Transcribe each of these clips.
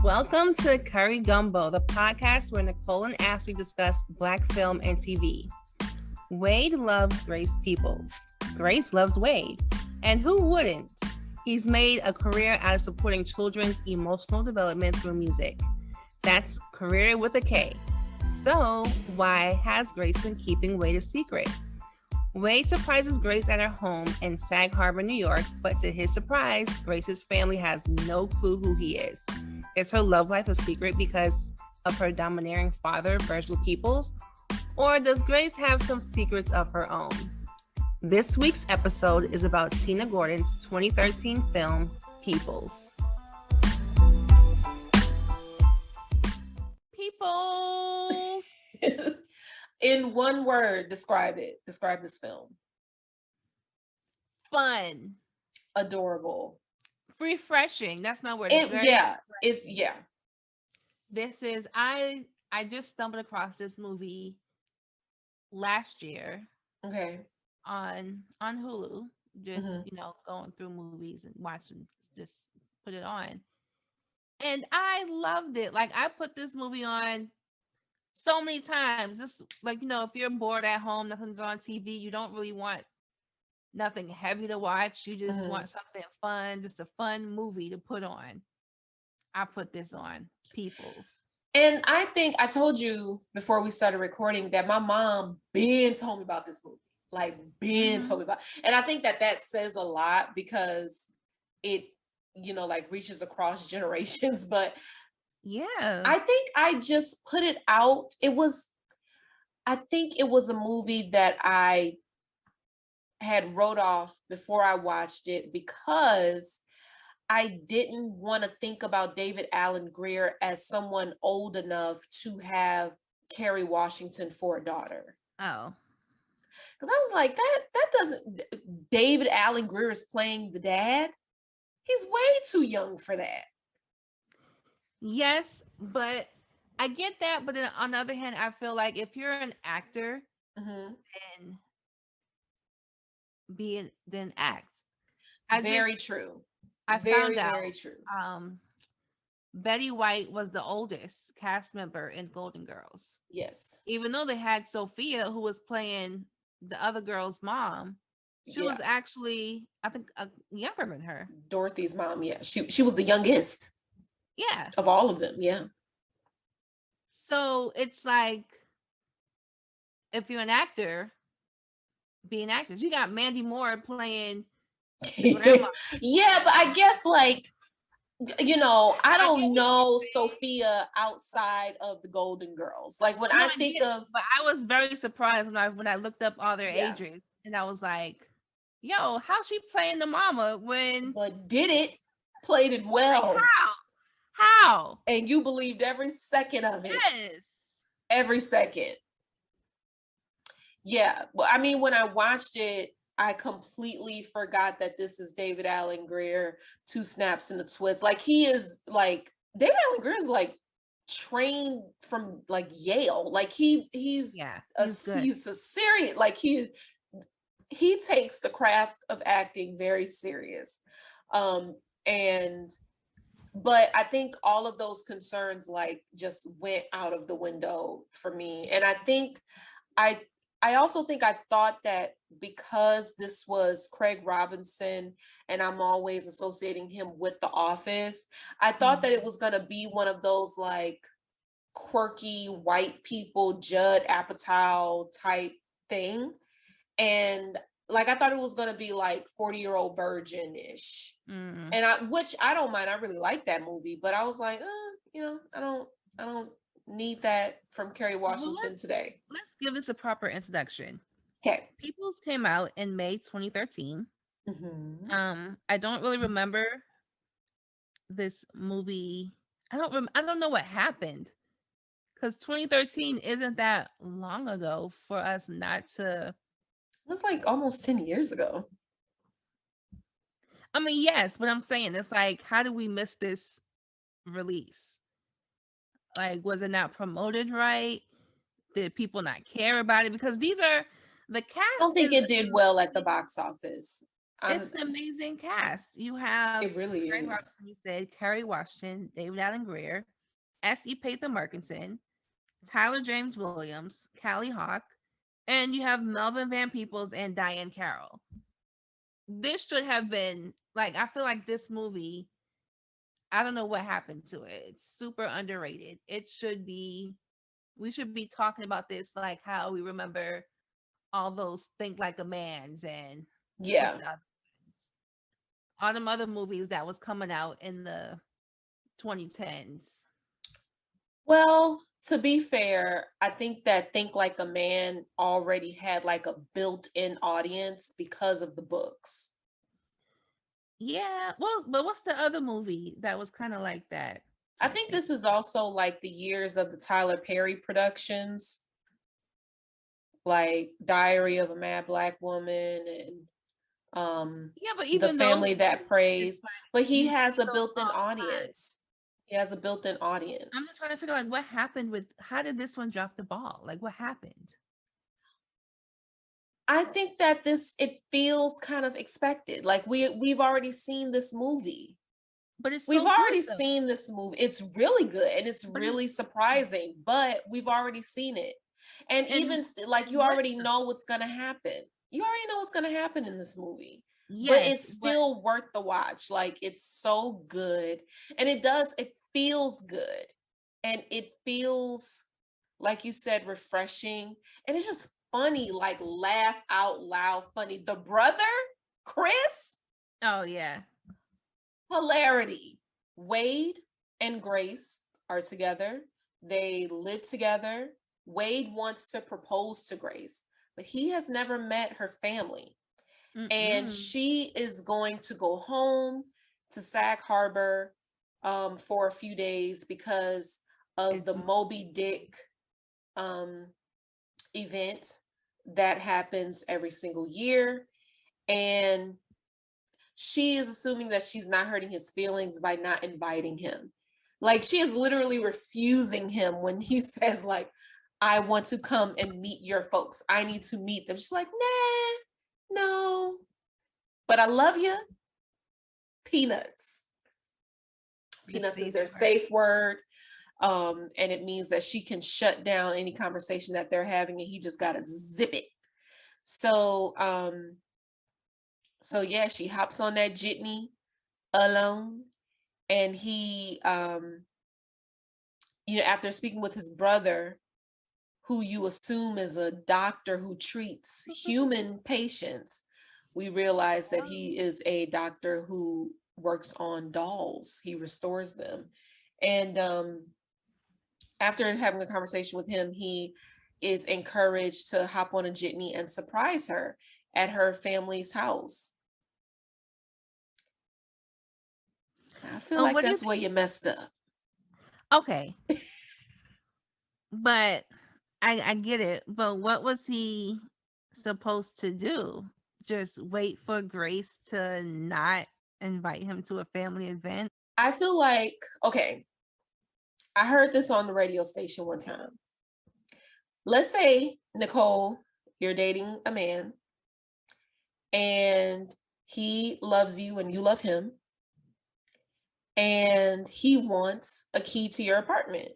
Welcome to Curry Gumbo, the podcast where Nicole and Ashley discuss Black film and TV. Wade loves Grace Peeples. Grace loves Wade. And who wouldn't? He's made a career out of supporting children's emotional development through music. That's career with a K. So why has Grace been keeping Wade a secret? Wade surprises Grace at her home in Sag Harbor, New York, but to his surprise, Grace's family has no clue who he is. Is her love life a secret because of her domineering father, Virgil Peeples? Or does Grace have some secrets of her own? This week's episode is about Tina Gordon's 2013 film, Peeples. Peeples! In one word, describe it. Describe this film. Fun. Adorable. Refreshing. That's my word. This is I just stumbled across this movie last year. Okay. On Hulu. Just going through movies and watching, just put it on. And I loved it. Like, I put this movie on so many times. Just like, if you're bored at home, nothing's on TV, you don't really want nothing heavy to watch. You just want something fun, just a fun movie to put on. I put this on, Peeples. And I think I told you before we started recording that my mom told me about this movie. Like, told me about. And I think that says a lot because it, reaches across generations. But yeah, I think I just put it out. I think it was a movie that I had wrote off before I watched it because I didn't want to think about David Alan Grier as someone old enough to have Kerry Washington for a daughter. Oh. Because I was like, that doesn't, David Alan Grier is playing the dad. He's way too young for that. Yes, but I get that. But then on the other hand, I feel like if you're an actor, then act. Very true. Very true. Betty White was the oldest cast member in Golden Girls. Yes. Even though they had Sophia, who was playing the other girl's mom, she was actually, I think, younger than her. Dorothy's mom, yeah. She was the youngest. Yeah. Of all of them, yeah. So it's like, if you're an actor, be an actor. You got Mandy Moore playing the grandma. Yeah, but I guess I don't know Sophia outside of the Golden Girls. Like when I think of, but I was very surprised when I looked up all their ages, and I was like, "Yo, how's she playing the mama when?" But played it well. Like, how? And you believed every second of it. Yes, every second. Yeah, well, I mean, when I watched it, I completely forgot that this is David Alan Grier, Two Snaps and a Twist. Like, he is like, David Alan Grier is like trained from like Yale. Like he's a serious, like he takes the craft of acting very serious. But I think all of those concerns like just went out of the window for me. And I think I also think I thought that because this was Craig Robinson and I'm always associating him with The Office, I thought that it was going to be one of those like quirky white people, Judd Apatow type thing. And like, I thought it was going to be like 40-Year-Old Virgin-ish. And which I don't mind. I really like that movie, but I was like, I don't need that from Kerry Washington today. Let's give this a proper introduction. Okay. Peeples came out in May 2013. I don't really remember this movie. I don't know what happened, because 2013 isn't that long ago for us not to. It was like almost 10 years ago. I mean, yes, but I'm saying it's like, how did we miss this release? Like, was it not promoted right? Did people not care about it? Because these are the cast. I don't think it did well at the box office. I'm, It's an amazing cast. You have it really Kerry is. Washington, you said Kerry Washington, David Allen Greer, S.E. Pather Murkison, Tyler James Williams, Callie Hawk, and you have Melvin Van Peebles and Diane Carroll. This should have been like, I feel like this movie, I don't know what happened to it. It's super underrated. We should be talking about this like how we remember all those Think Like a Man's and what's Yeah. the other ones? All them other movies that was coming out in the 2010s. Well, to be fair, I think that Think Like a Man already had like a built-in audience because of the books. Yeah, well, but what's the other movie that was kind of like that? I Trying to think think. this is also like the years of the Tyler Perry productions, like Diary of a Mad Black Woman and Yeah, but The even those Family That movies, it's Prays, like but he you has see a those built-in all the time. audience. He has a built-in I'm just audience. trying to figure like what happened with how did this one drop the ball? Like what happened? I think that this it feels kind of expected. Like we've already seen this movie. But it's We've so good already though. seen this movie. It's really good and it's But it's really surprising, but we've already seen it. And and even like you what already know what's going to happen. You already know what's going to happen in this movie. But yes, it's but still worth the watch. Like it's so good. And it feels good. And it feels like you said refreshing and it's just funny, like laugh out loud funny. The brother, Chris, oh yeah. hilarity. Wade and Grace are together. They live together. Wade wants to propose to Grace, but he has never met her family. And Mm-mm. she is going to go home to Sag Harbor for a few days because of It's the Moby Dick um, event that happens every single year. And she is assuming that she's not hurting his feelings by not inviting him. Like she is literally refusing him when he says like, I want to come and meet your folks. I need to meet them. She's like, nah, no, but I love you. Peanuts. the Peanuts is safe their word. safe word. And it means that she can shut down any conversation that they're having and he just gotta zip it. So so yeah, she hops on that jitney alone and he after speaking with his brother who you assume is a doctor who treats human patients, we realize that he is a doctor who works on dolls. He restores them. And after having a conversation with him, he is encouraged to hop on a jitney and surprise her at her family's house. I feel So like what do you that's where think? you messed up. Okay, but I get it. But what was he supposed to do? Just wait for Grace to not invite him to a family event? I feel like, okay, I heard this on the radio station one time. Let's say, Nicole, you're dating a man and he loves you and you love him, and he wants a key to your apartment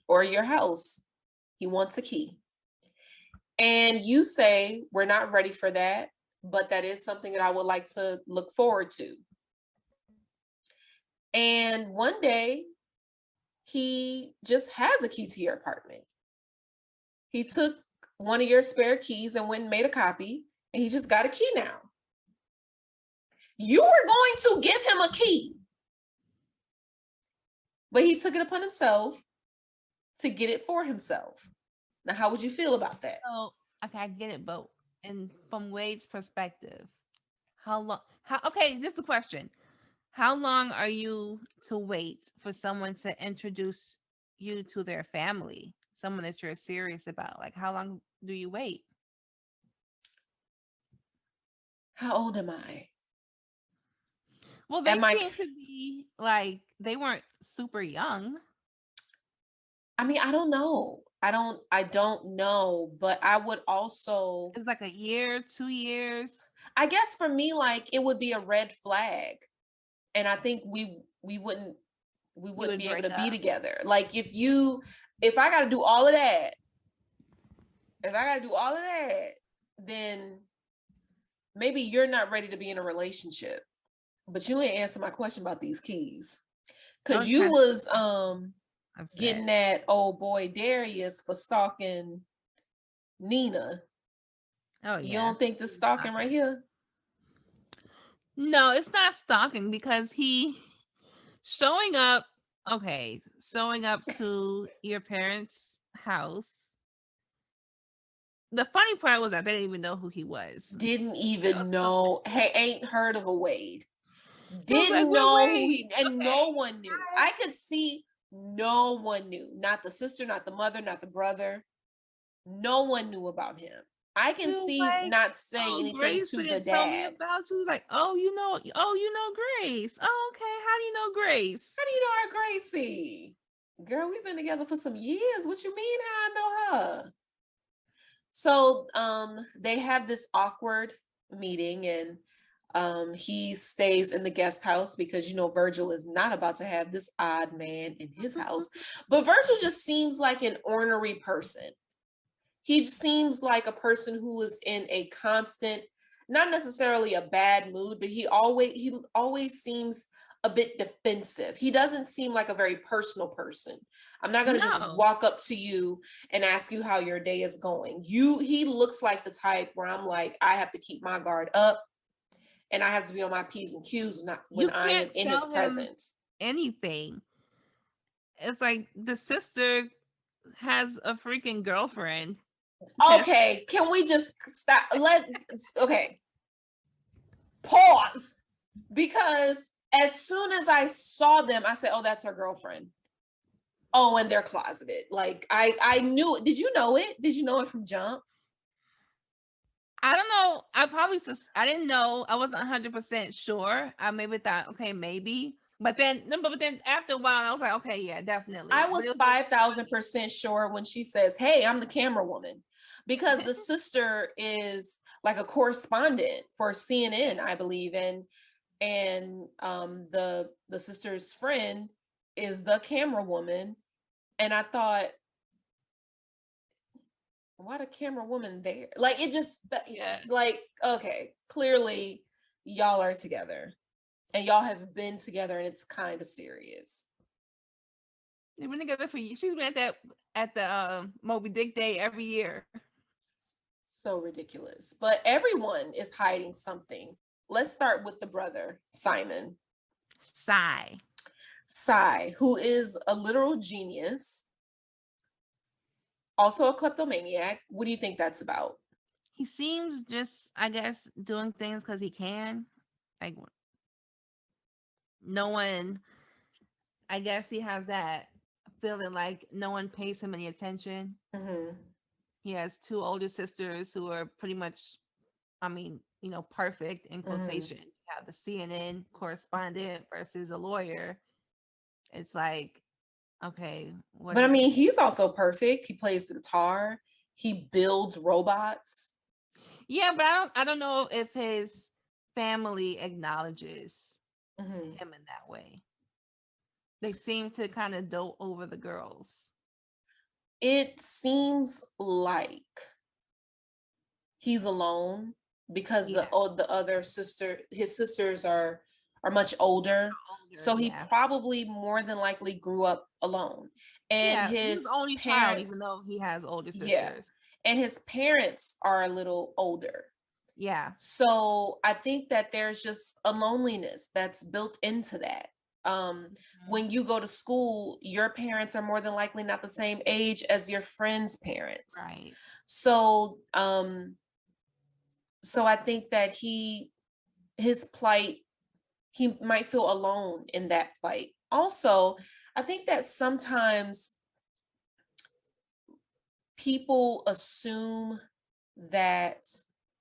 or your house. He wants a key. And you say, we're not ready for that, but that is something that I would like to look forward to. And one day, he just has a key to your apartment. He took one of your spare keys and went and made a copy, and he just got a key now. You were going to give him a key, but he took it upon himself to get it for himself. Now, how would you feel about that? So okay, I get it, but and from Wade's perspective, how long? How okay? This is the question. How long are you to wait for someone to introduce you to their family? Someone that you're serious about. Like, how long do you wait? How old am I? Well, they Am I? seem to be like they weren't super young. I mean, I don't know. I don't know, but I would also It's like a year, 2 years. I guess for me, like, it would be a red flag, and I think we wouldn't be able to be together. Like, if I got to do all of that, then maybe you're not ready to be in a relationship. But you ain't answer my question about these keys, because you was getting at old boy Darius for stalking Nina. Oh, yeah. You don't think this stalking right here? No, it's not stalking, because he showing up to your parents' house. The funny part was that they didn't even know who he was. Didn't even know. Hey, ain't heard of a Wade. Didn't know who he, and no one knew. I could see no one knew. Not the sister, not the mother, not the brother. No one knew about him. I can see not saying anything Grace to the didn't dad. tell me about you. Like, you know Grace. Oh, okay. How do you know Grace? How do you know our Gracie? Girl, we've been together for some years. What you mean how I know her? So they have this awkward meeting, and he stays in the guest house because Virgil is not about to have this odd man in his house. But Virgil just seems like an ornery person. He seems like a person who is in a constant, not necessarily a bad mood, but he always seems a bit defensive. He doesn't seem like a very personal person. I'm not going to just walk up to you and ask you how your day is going. He looks like the type where I'm like, I have to keep my guard up and I have to be on my P's and Q's when I am in his presence. Anything. It's like the sister has a freaking girlfriend. Okay, can we just stop? Okay. Pause. Because as soon as I saw them, I said, oh, that's her girlfriend. Oh, and they're closeted. Like, I knew it. Did you know it? Did you know it from jump? I don't know. I didn't know. I wasn't 100% sure. I maybe thought, okay, maybe. But then after a while, I was like, okay, yeah, definitely. I was 5,000% sure when she says, hey, I'm the camera woman. Because the sister is like a correspondent for CNN, I believe. And the sister's friend is the camera woman. And I thought, why the camera woman there? Like, it just, like, okay, clearly y'all are together. And y'all have been together, and it's kind of serious. They've been together for years. She's been at the Moby Dick Day every year. So ridiculous. But everyone is hiding something. Let's start with the brother, Simon. Cy, who is a literal genius. Also a kleptomaniac. What do you think that's about? He seems just, I guess, doing things because he can. Like, no one, I guess he has that feeling like no one pays him any attention. Mm-hmm. He has two older sisters who are pretty much, perfect in quotation. Mm-hmm. You have the CNN correspondent versus a lawyer. It's like, okay. But he's also perfect. He plays the guitar. He builds robots. Yeah, but I don't know if his family acknowledges him in that way. They seem to kind of dote over the girls. It seems like he's alone because the other sister, his sisters are much older. So he probably more than likely grew up alone. And his only parents, child, even though he has older sisters. Yeah. And his parents are a little older. Yeah. So I think that there's just a loneliness that's built into that. When you go to school, your parents are more than likely not the same age as your friends' parents. Right. So I think that his plight, he might feel alone in that plight. Also, I think that sometimes people assume that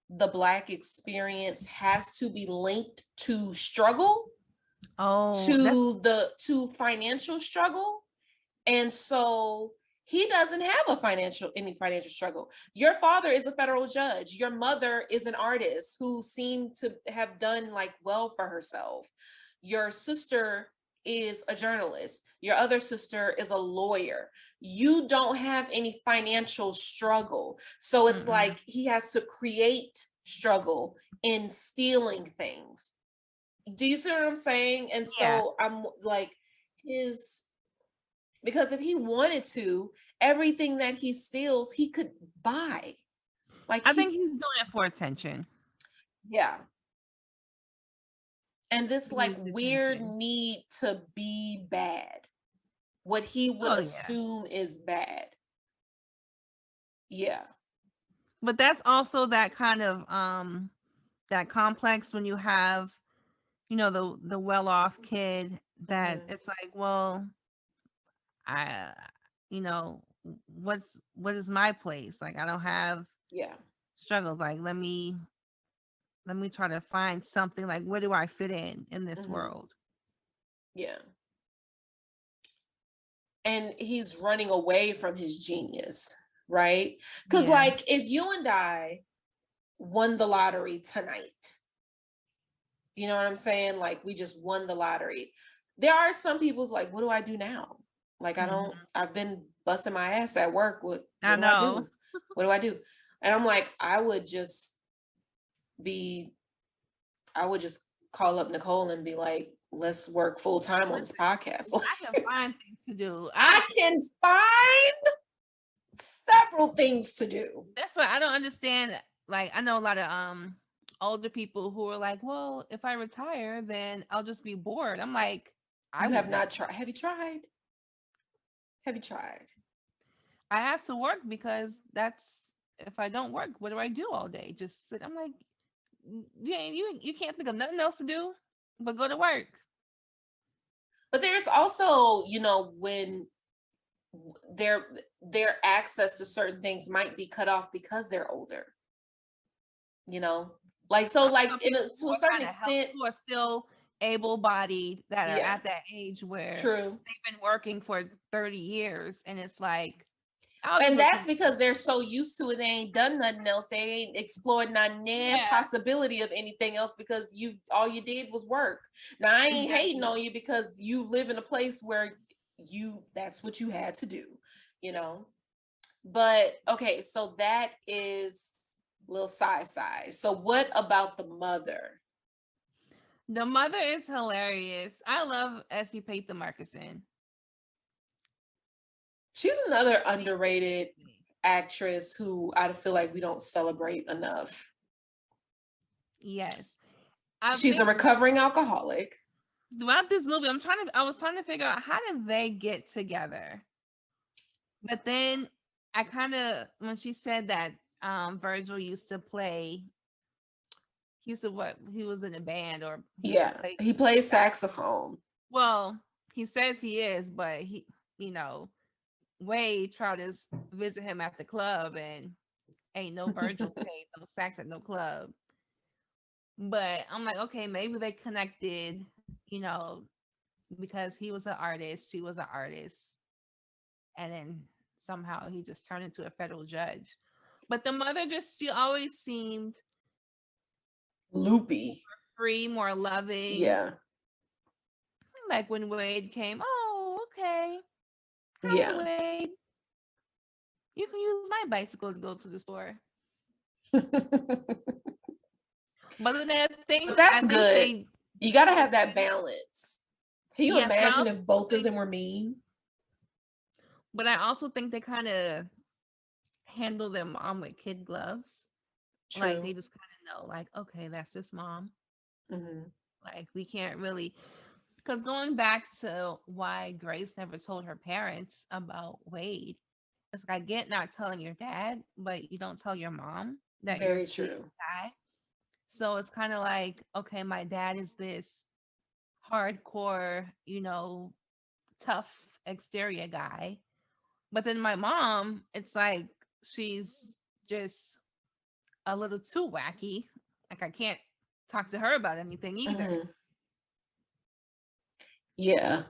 the Black experience has to be linked to struggle, to financial struggle. And so he doesn't have any financial struggle. Your father is a federal judge. Your mother is an artist who seemed to have done like well for herself. Your sister is a journalist. Your other sister is a lawyer. You don't have any financial struggle. So it's like he has to create struggle in stealing things. Do you see what I'm saying? And so I'm like, because if he wanted to, everything that he steals, he could buy. Like I think he's doing it for attention. Yeah. And this like weird need to be bad. What he would assume is bad. Yeah. But that's also that kind of that complex when you have, you know, the well-off kid that it's like, well, you know, what is my place? Like, I don't have struggles. Like, let me try to find something. Like, where do I fit in this world? Yeah. And he's running away from his genius, right? Because like, if you and I won the lottery tonight, you know what I'm saying? Like, we just won the lottery. There are some people's like, what do I do now? Like, I've been busting my ass at work. What do I do? What do I do? And I'm like, I would just call up Nicole and be like, let's work full time on this podcast. I can find things to do. I can find several things to do. That's what I don't understand. Like, I know a lot of older people who are like, well, if I retire, then I'll just be bored. I'm like, I have not tried. Have you tried? Have you tried? I have to work because if I don't work, what do I do all day? Just sit. I'm like, you can't think of nothing else to do but go to work. But there's also, you know, when their access to certain things might be cut off because they're older. You know, like, so like to a certain extent, who are still able-bodied that are at that age where they've been working for 30 years, and it's like, and that's because they're so used to it. They ain't done nothing else. They ain't explored possibility of anything else because all you did was work. Now I ain't hating on you because you live in a place where that's what you had to do, you know. But okay, so that is little side. So what about the mother? The mother is hilarious. I love Essie Payton Markison. She's another underrated actress who I feel like we don't celebrate enough. Yes. She's a recovering alcoholic. Throughout this movie, I was trying to figure out, how did they get together? But then I kind of, when she said that Virgil used to play, he was in a band, or he plays saxophone. Well, he says he is, but he, you know, Wade tried to visit him at the club, and ain't no Virgil playing no sax at no club. But I'm like, okay, maybe they connected, you know, because he was an artist, she was an artist, and then somehow he just turned into a federal judge. But the mother she always seemed loopy, more free, more loving. Yeah. Like when Wade came, oh, okay. Hi, Wade. You can use my bicycle to go to the store. But that's good. You got to have that balance. Can you imagine if both of them were mean? But I also think they kind of handle their mom with kid gloves. True. Like, they just kind of know, like, okay, that's just mom. Like, we can't really, because going back to why Grace never told her parents about Wade, it's like, I get not telling your dad, but you don't tell your mom that you're a guy. So it's kind of like, okay, my dad is this hardcore, you know, tough exterior guy. But then my mom, it's like, she's just a little too wacky. Like, I can't talk to her about anything either. Yeah.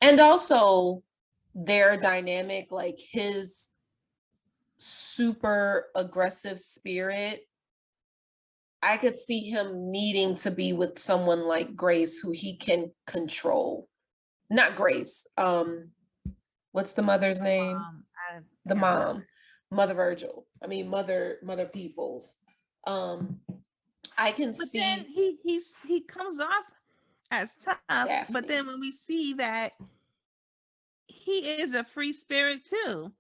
And also, their dynamic, like his super aggressive spirit, I could see him needing to be with someone like Grace who he can control. Not Grace. What's the mother's name? I The can't remember. mom, Mother Virgil. I mean, Mother Peoples. I can But then see he comes off as tough, but Daphne. then when we see that he is a free spirit too,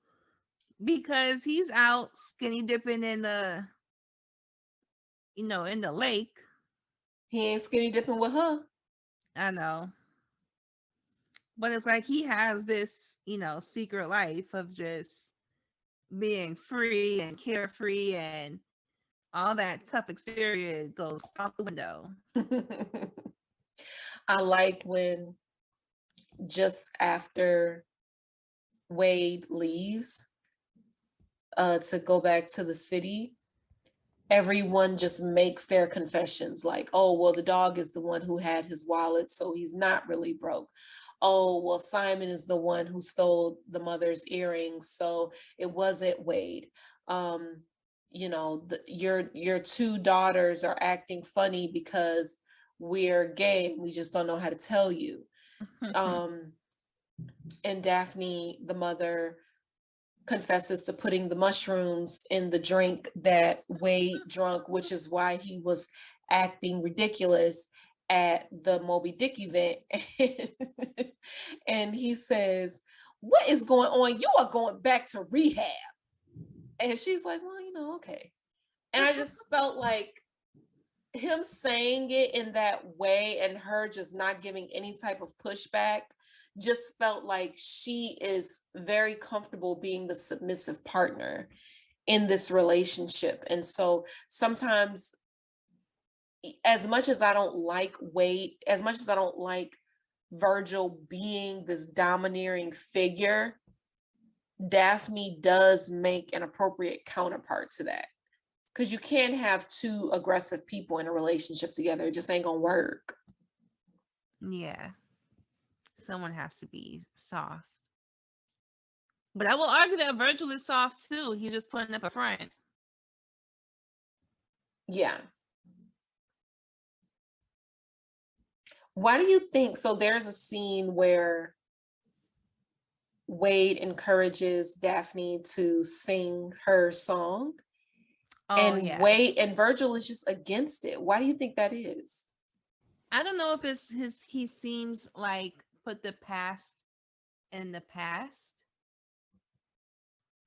because he's out skinny dipping in the in the lake. He ain't skinny dipping with her. I know, but it's like he has this secret life of just being free and carefree, and all that tough exterior goes out the window. I like when just after Wade leaves to go back to the city, everyone just makes their confessions like, oh, well, the dog is the one who had his wallet, so he's not really broke. Oh, well, Simon is the one who stole the mother's earrings, so it wasn't Wade. Your two daughters are acting funny because we're gay and we just don't know how to tell you. And Daphne, the mother, confesses to putting the mushrooms in the drink that Wade drunk, which is why he was acting ridiculous at the Moby Dick event. And he says, "What is going on? You are going back to rehab." And she's like, "Well, okay." And I just felt like him saying it in that way and her just not giving any type of pushback just felt like she is very comfortable being the submissive partner in this relationship. And so sometimes, as much as I don't like Wade, as much as I don't like Virgil being this domineering figure, Daphne does make an appropriate counterpart to that. Because you can't have two aggressive people in a relationship together. It just ain't gonna work. Yeah. Someone has to be soft. But I will argue that Virgil is soft too. He's just putting up a front. Yeah. Why do you think so? There's a scene where Wade encourages Daphne to sing her song. And yeah. Wade and Virgil is just against it. Why do you think that is? I don't know if it's he seems like put the past in the past.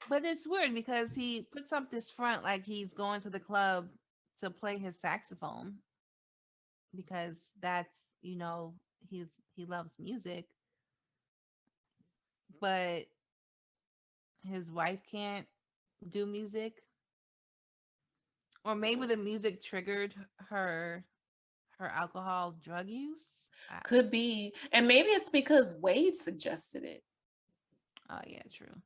But it's weird because he puts up this front like he's going to the club to play his saxophone because that's, he's he loves music. But his wife can't do music. Or maybe the music triggered her alcohol drug use. Could be. And maybe it's because Wade suggested it. Oh yeah, true.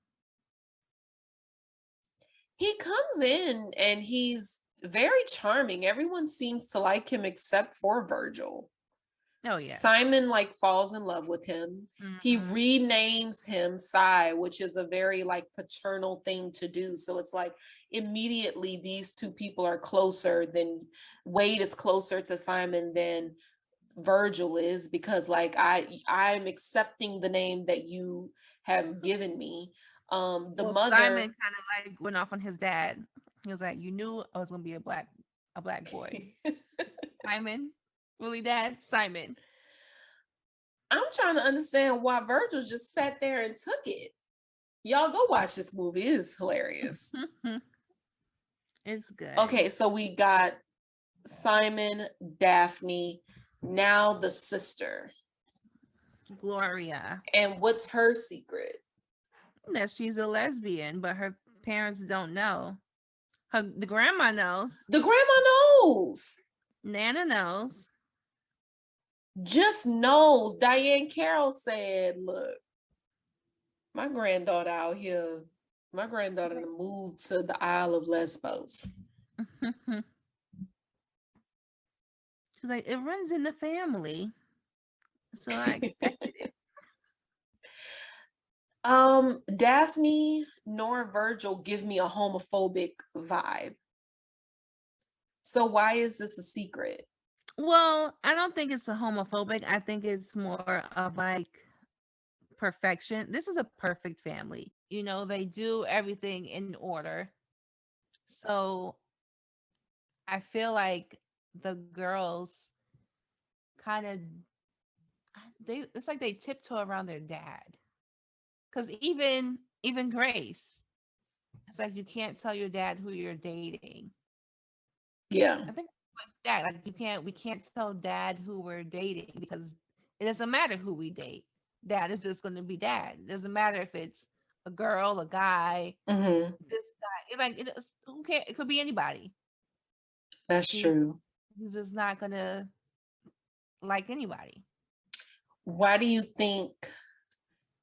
He comes in and he's very charming. Everyone seems to like him except for Virgil. Oh yeah. Simon falls in love with him. Mm-hmm. He renames him Cy, which is a very paternal thing to do. So it's immediately these two people are closer than Wade is closer to Simon than Virgil is, because I'm accepting the name that you have given me. Mother Simon kind of went off on his dad. He was like, "You knew I was gonna be a black boy." Simon, really, Dad? Simon. I'm trying to understand why Virgil just sat there and took it. Y'all go watch this movie. It is hilarious. It's good. Okay, so we got Simon, Daphne, now the sister. Gloria. And what's her secret? That she's a lesbian, but her parents don't know. The grandma knows. The grandma knows. Nana knows. Just knows. Diane Carroll said, "Look, my granddaughter out here, my granddaughter moved to the Isle of Lesbos." She's like, "It runs in the family, so I expected it." Daphne nor Virgil give me a homophobic vibe. So why is this a secret? Well, I don't think it's a homophobic. I think it's more of like perfection. This is a perfect family. They do everything in order. So I feel like the girls kind of it's like they tiptoe around their dad. Cuz even Grace, it's like you can't tell your dad who you're dating. Yeah. I think like that, like we can't tell dad who we're dating because it doesn't matter who we date. Dad is just going to be dad. It doesn't matter if it's a girl, a guy, Mm-hmm. this guy. Who cares? It could be anybody. That's He true. he's just not gonna like anybody. Why do you think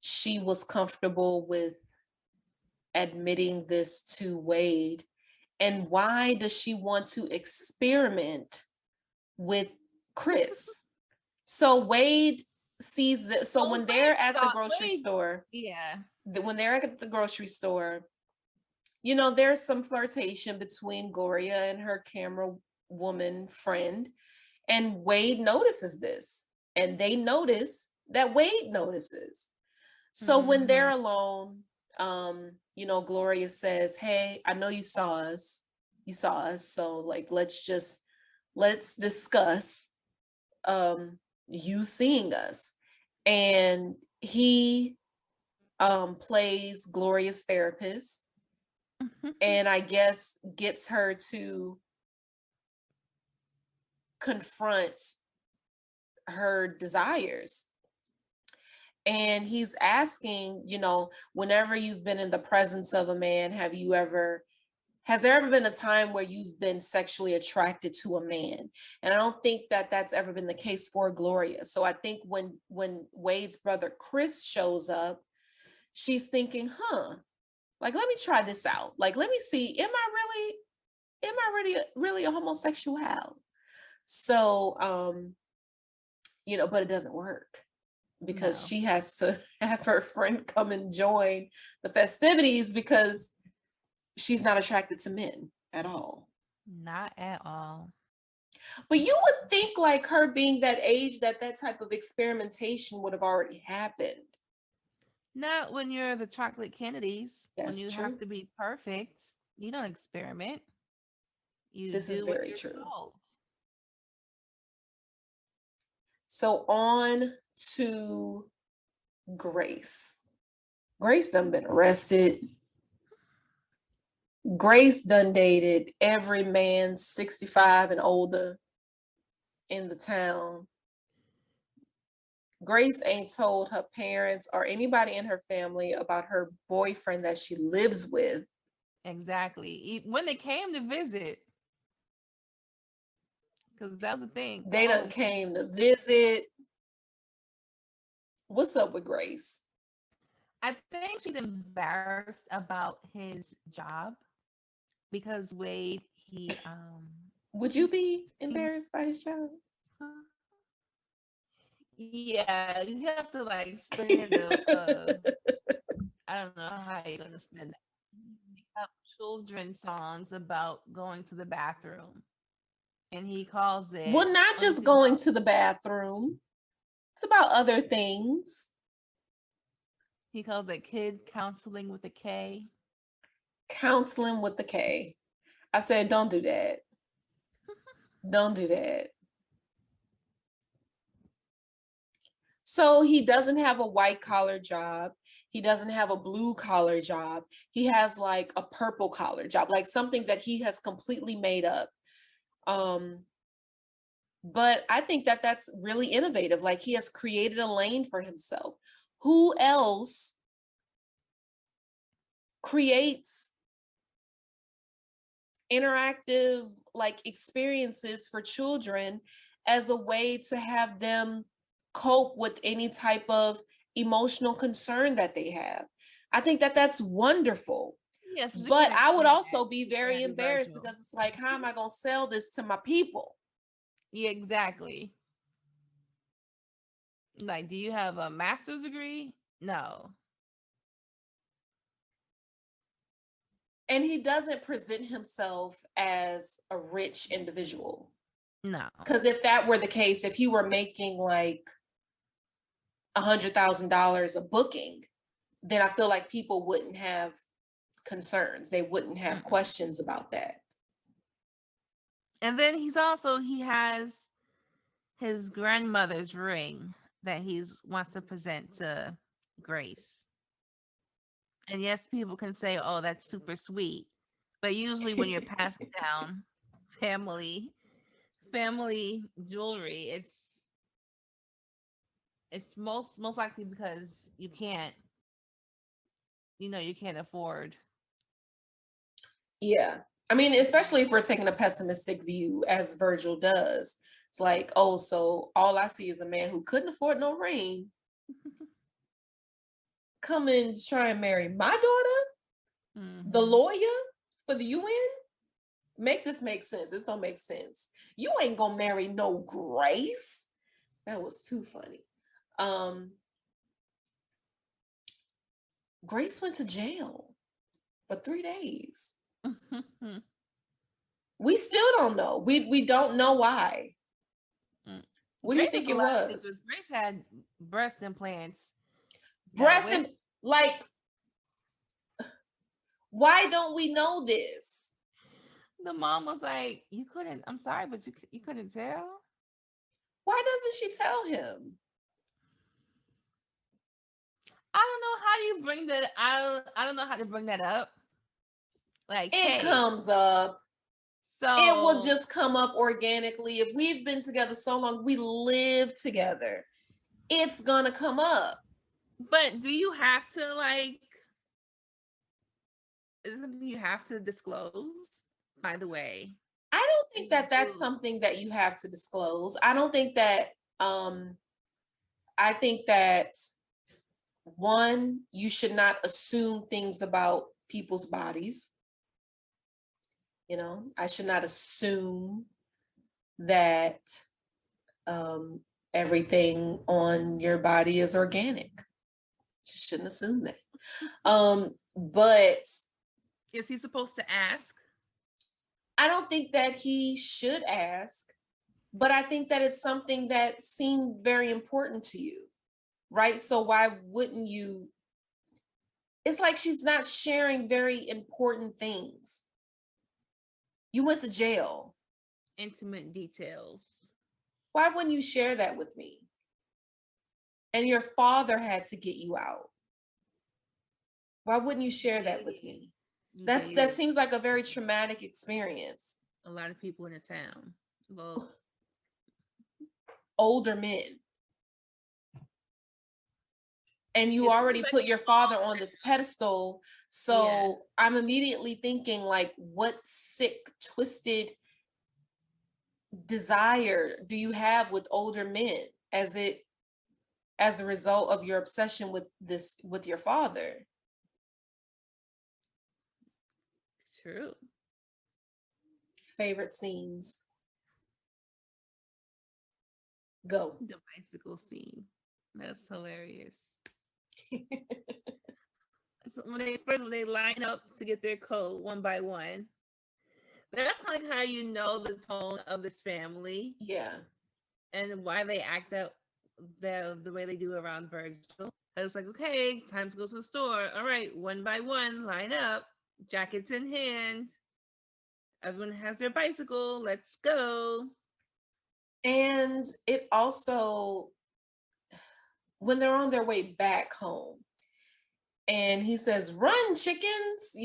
she was comfortable with admitting this to Wade? And why does she want to experiment with Chris? So Wade sees that. So Well, when they're at the grocery Wade, store, yeah. when they're at the grocery store, there's some flirtation between Gloria and her camera woman friend. And Wade notices this. And they notice that Wade notices. So when they're Mm-hmm. alone, Gloria says, "Hey, I know you saw us. You saw us. So like, let's discuss you seeing us." And he plays Gloria's therapist, and I guess gets her to confront her desires. And he's asking, whenever you've been in the presence of a man, has there ever been a time where you've been sexually attracted to a man? And I don't think that that's ever been the case for Gloria. So I think when Wade's brother Chris shows up, she's thinking, like, let me try this out. Like, let me see, am I really a homosexual? So, but it doesn't work because No, she has to have her friend come and join the festivities because she's not attracted to men at all. not at all. But you would think like her being that age that type of experimentation would have already happened. Not when you're the chocolate Kennedys. When That's you have true. to be perfect, you don't experiment. You This is do what very you're true. told. So on to Grace. Grace done been arrested. Grace done dated every man 65 and older in the town. Grace ain't told her parents or anybody in her family about her boyfriend that she lives with. Exactly. When they came to visit, because that was the thing. They done came to visit. What's up with Grace? I think she's embarrassed about his job because Wade, Would you he be seems, embarrassed by his job? yeah, you have to like explain the I don't know how you're gonna spend that. Make up children's songs about going to the bathroom, and he calls Well, it not just something going about. to the bathroom. It's about other things. He calls it kid counseling with a K. Counseling with the K. I said, don't do that. Don't do that. So he doesn't have a white collar job. He doesn't have a blue collar job. He has like a purple collar job, like something that he has completely made up. Um, but I think that that's really innovative. Like he has created a lane for himself. Who else creates interactive like experiences for children as a way to have them cope with any type of emotional concern that they have? I think that that's wonderful. Yes, we But can I would explain that also be to very Daddy embarrassed Virgil. because it's like, how am I going to sell this to my people? Yeah, exactly. Like, do you have a master's degree? No. And he doesn't present himself as a rich individual. No. Because if that were the case, if he were making like $100,000 a booking, then I feel like people wouldn't have concerns. They wouldn't have questions about that. And then he has his grandmother's ring that he wants to present to Grace. And yes, people can say, "Oh, that's super sweet," but usually when you're passing down family jewelry, it's most likely because you can't afford. Yeah. I mean, especially if we're taking a pessimistic view as Virgil does. It's like, oh, so all I see is a man who couldn't afford no ring coming to try and marry my daughter, the lawyer for the UN. Make this make sense. This don't make sense. You ain't gonna marry no Grace. That was too funny. Grace went to jail for 3 days. We still don't know. We don't know why. What do you think it was? Grace had breast implants. Like, why don't we know this? The mom was like, I'm sorry, but you couldn't tell? Why doesn't she tell him? I don't know how do you bring that. I don't know how to bring that up. Like, it comes up. So it will just come up organically. If we've been together so long, we live together, it's gonna come up. But do you have to isn't you have to disclose, by the way? I don't think that that's something that you have to disclose. I don't think that, I think that, one, you should not assume things about people's bodies. I should not assume that everything on your body is organic. Just shouldn't assume that. But is he supposed to ask? I don't think that he should ask, but I think that it's something that seemed very important to you, right? So why wouldn't you? It's like she's not sharing very important things. You went to jail. Intimate details. Why wouldn't you share that with me? And your father had to get you out. Why wouldn't you share that with me? That seems like a very traumatic experience. A lot of people in the town. Well, older men. And you already put your father on this pedestal. So I'm immediately thinking, like, what sick, twisted desire do you have with older men as a result of your obsession with your father? True. Favorite scenes? Go. The bicycle scene. That's hilarious. So when they line up to get their coat one by one, that's kind of how you know the tone of this family. Yeah. And why they act out the way they do around Virgil. It's like, okay, time to go to the store. All right, one by one, line up, jackets in hand. Everyone has their bicycle. Let's go. And it also, when they're on their way back home, and he says, "Run, chickens,"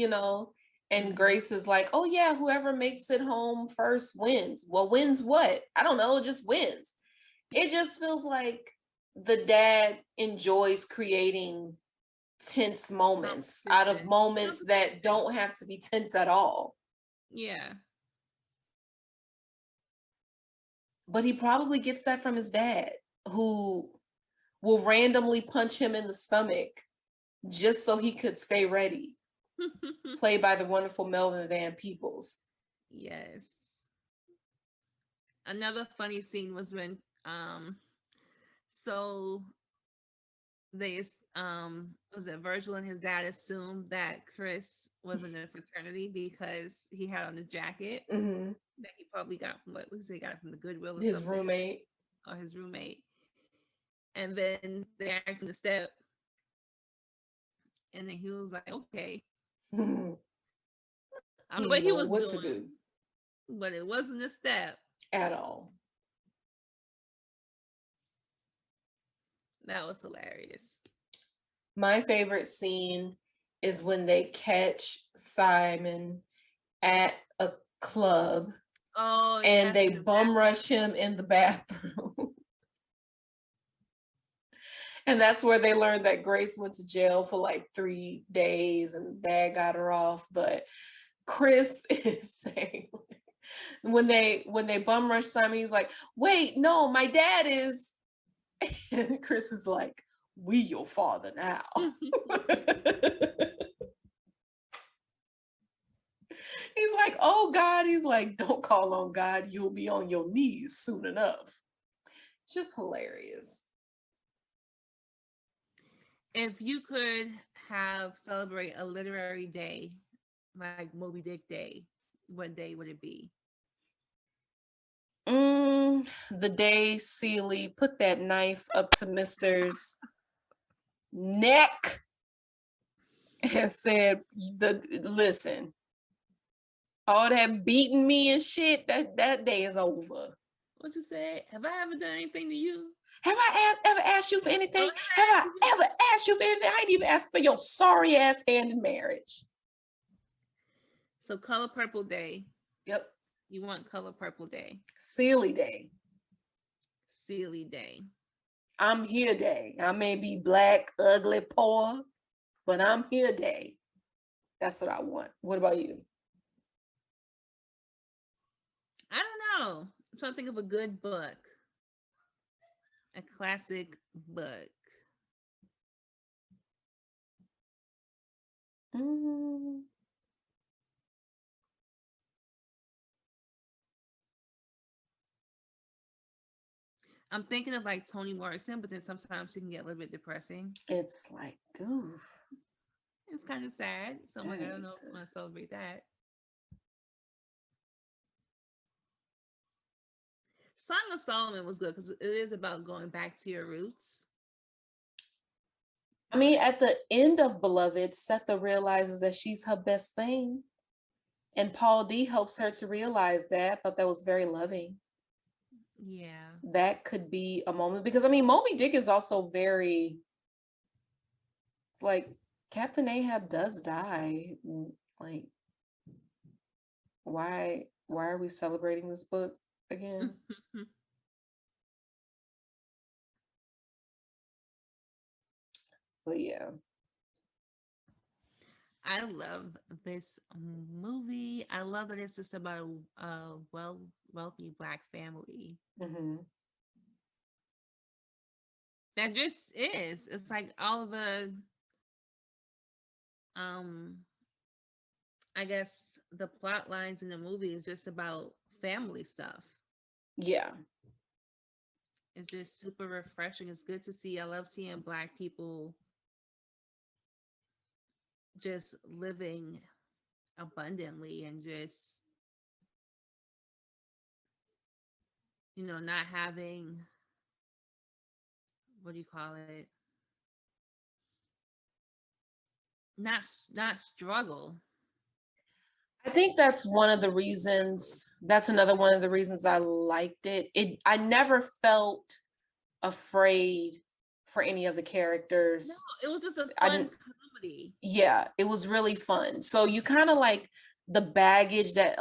and Grace is like, "Oh yeah, whoever makes it home first wins." Well, wins what? I don't know, just wins. It just feels like the dad enjoys creating tense moments out of moments that don't have to be tense at all. Yeah. But he probably gets that from his dad, who will randomly punch him in the stomach just so he could stay ready. Played by the wonderful Melvin Van Peeples. Yes. Another funny scene was when so they was it Virgil and his dad assumed that Chris was in a fraternity because he had on a jacket Mm-hmm. that he probably got from what was he got from the Goodwill or His something, roommate. or his roommate. And then they asked him to step, and then he was like, "Okay." He I don't know what didn't he know was what to doing, do but it wasn't a step. at all. That was hilarious. My favorite scene is when they catch Simon at a club Oh and yes, they in the bum rush him in the bathroom. And that's where they learned that Grace went to jail for like 3 days and dad got her off. But Chris is saying when they bum rush Simon, he's like, wait, no, my dad is. And Chris is like, we your father now. He's like, oh God. He's like, don't call on God. You'll be on your knees soon enough. Just hilarious. If you could have celebrate a literary day, like Moby Dick Day, what day would it be? The day Seeley put that knife up to Mister's neck and said, listen, all that beating me and shit, that day is over. What you say? Have I ever done anything to you? Have I ever asked you for anything? Have I ever asked you for anything? I ain't even asked for your sorry ass hand in marriage. So Color Purple Day. Yep. You want Color Purple Day. Seeley Day. Seeley Day. I'm here day. I may be black, ugly, poor, but I'm here day. That's what I want. What about you? I don't know. I'm trying to think of a good book. A classic book. I'm thinking of like Toni Morrison, but then sometimes she can get a little bit depressing. It's like, ooh. It's kind of sad. So I'm like, I don't know if I want to celebrate that. Song of Solomon was good because it is about going back to your roots. I mean, at the end of Beloved, Setha realizes that she's her best thing. And Paul D helps her to realize that. I thought that was very loving. Yeah. That could be a moment because I mean, Moby Dick is also very, it's like Captain Ahab does die. Like, why are we celebrating this book again? But yeah. I love this movie. I love that it's just about a wealthy Black family. Mm-hmm. That just is. It's like all of the, I guess the plot lines in the movie is just about family stuff. Yeah. It's just super refreshing. It's good to see. I love seeing Black people just living abundantly and just, not having, what do you call it? Not struggle. I think that's another one of the reasons I liked it. I never felt afraid for any of the characters. No, it was just a fun comedy. Yeah, it was really fun. So you kind of like the baggage that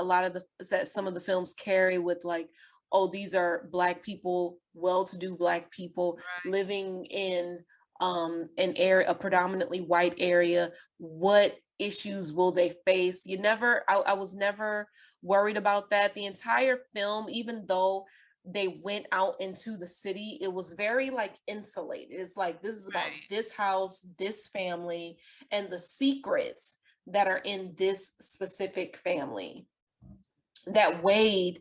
that some of the films carry with like, oh, these are Black people, well-to-do Black people living in a predominantly white area. What issues will they face? I was never worried about that. The entire film, even though they went out into the city, it was very like insulated. It's like, this is about this house, this family, and the secrets that are in this specific family that Wade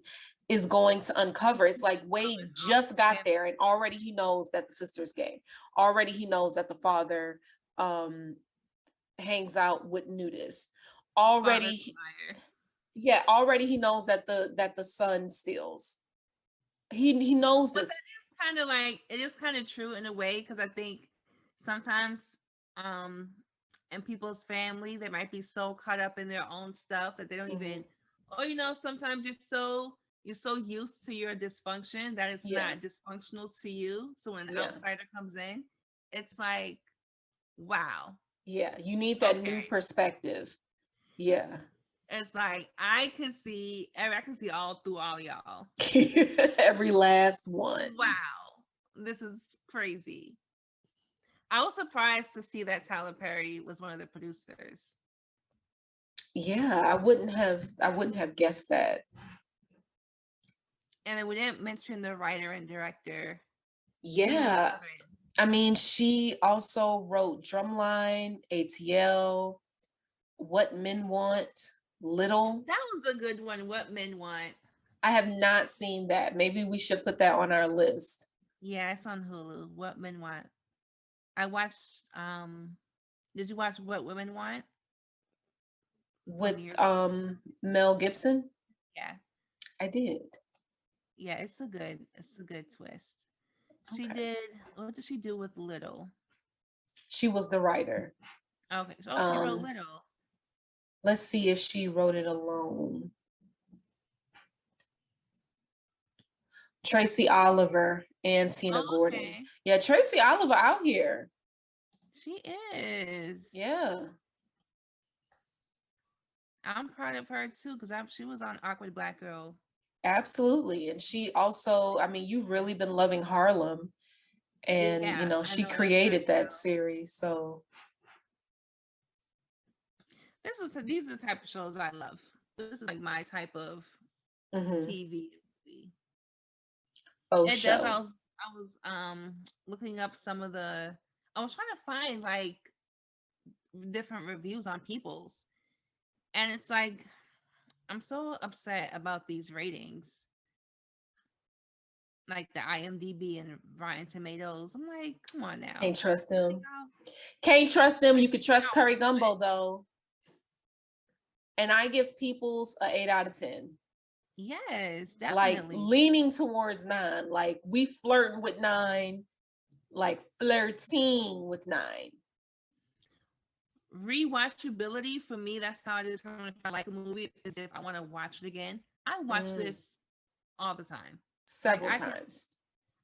is going to uncover. It's like Wade just got there and already he knows that the sister's gay. Already he knows that the father hangs out with nudists. already, already he knows that the son steals. He knows this. Kind of like, it is kind of true in a way, because I think sometimes in people's family, they might be so caught up in their own stuff that they don't even, or sometimes you're so used to your dysfunction that it's not dysfunctional to you. So when an outsider comes in, it's like, wow. Yeah, you need that new perspective. Yeah. It's like I can see all through all y'all. Every last one. Wow. This is crazy. I was surprised to see that Tyler Perry was one of the producers. Yeah, I wouldn't have guessed that. And then we didn't mention the writer and director. Yeah. I mean, she also wrote Drumline, ATL, What Men Want, Little. That was a good one, What Men Want. I have not seen that. Maybe we should put that on our list. Yeah, it's on Hulu, What Men Want. I watched, did you watch What Women Want? With Mel Gibson? Yeah. I did. Yeah, it's a good twist. Okay. What did she do with Little? She was the writer. Okay, so she wrote Little. Let's see if she wrote it alone. Tracy Oliver and Tina Gordon. Okay. Yeah, Tracy Oliver out here. She is. Yeah. I'm proud of her too, because she was on Awkward Black Girl. Absolutely. And she also, I mean, you've really been loving Harlem. And, she created that series. So these are the type of shows I love. This is like my type of TV. Show. I was looking up I was trying to find like different reviews on Peeples. And it's like, I'm so upset about these ratings. Like the IMDb and Rotten Tomatoes. I'm like, come on now. Can't trust them. Can't trust them. You could trust Curry Gumbo though. And I give People's an 8 out of 10. Yes, definitely. Like leaning towards 9. Like we flirting with 9. Like flirting with 9. Rewatchability for me, that's how it is for me. If I like a movie, is if I want to watch it again. I watch this all the time. Several times.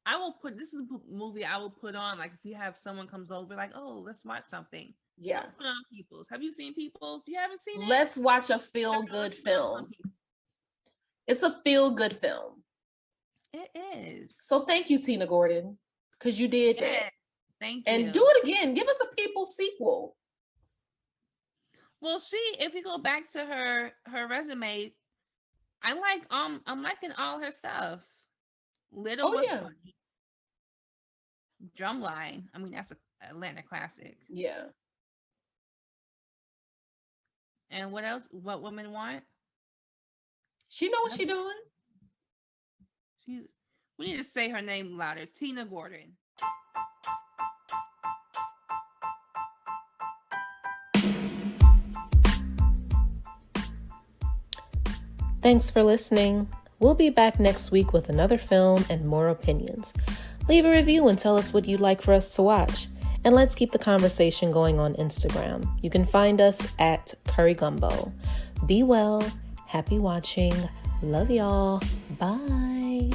I will this is a movie I will put on, like if you have someone comes over, like, oh, let's watch something. Yeah. Let's put on Peoples. Have you seen Peoples? You haven't seen it? Let's watch a feel-good film. It's a feel-good film. It is. So thank you, Tina Gordon, because you did that. Thank you. And do it again. Give us a People's sequel. Well, if you go back to her resume, I'm liking all her stuff. Little was funny. Drumline, I mean, that's a Atlanta classic. Yeah. And what else? What Women Want? She know what she doing. We need to say her name louder. Tina Gordon. Thanks for listening. We'll be back next week with another film and more opinions. Leave a review and tell us what you'd like for us to watch. And let's keep the conversation going on Instagram. You can find us at Curry Gumbo. Be well. Happy watching. Love y'all. Bye.